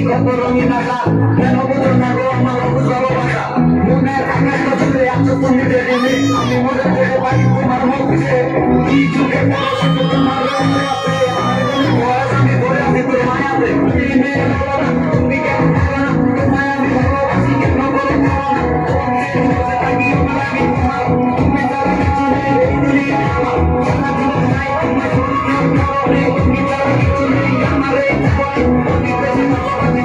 কত রঙিন আশা কেন বুঝো না গো আমার অবুঝ ভালোবাসা মনের আকাশ জুড়ে আছো তুমি দেখিনি আমি মনে করে পারি তোমার মুখে কি চোখে পড়ো তোমার রঙে আমার কোনো ভয় আমি ধরে আছি তোর মায়াতে তুমি মেয়ে বলো না তুমি কেন বলো না তোমায় আমি ভালোবাসি কেন বলে বলো না তোমাকে থাকি আমি তোমার তুমি ছাড়া কিছু নেই এই দুনিয়া আমার সারা জীবন নাই তোমার কারণে তুমি ছাড়া কিছু নেই আমার এই জীবনে আমি বেশি ভালোবাসি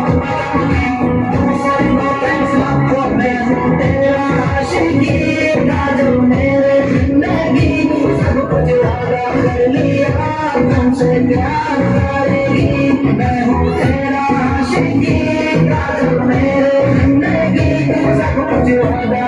तुमसे प्यार करेगी मैं हूँ तेरा आशिकी मेरे जिंदगी सब कुछ वादा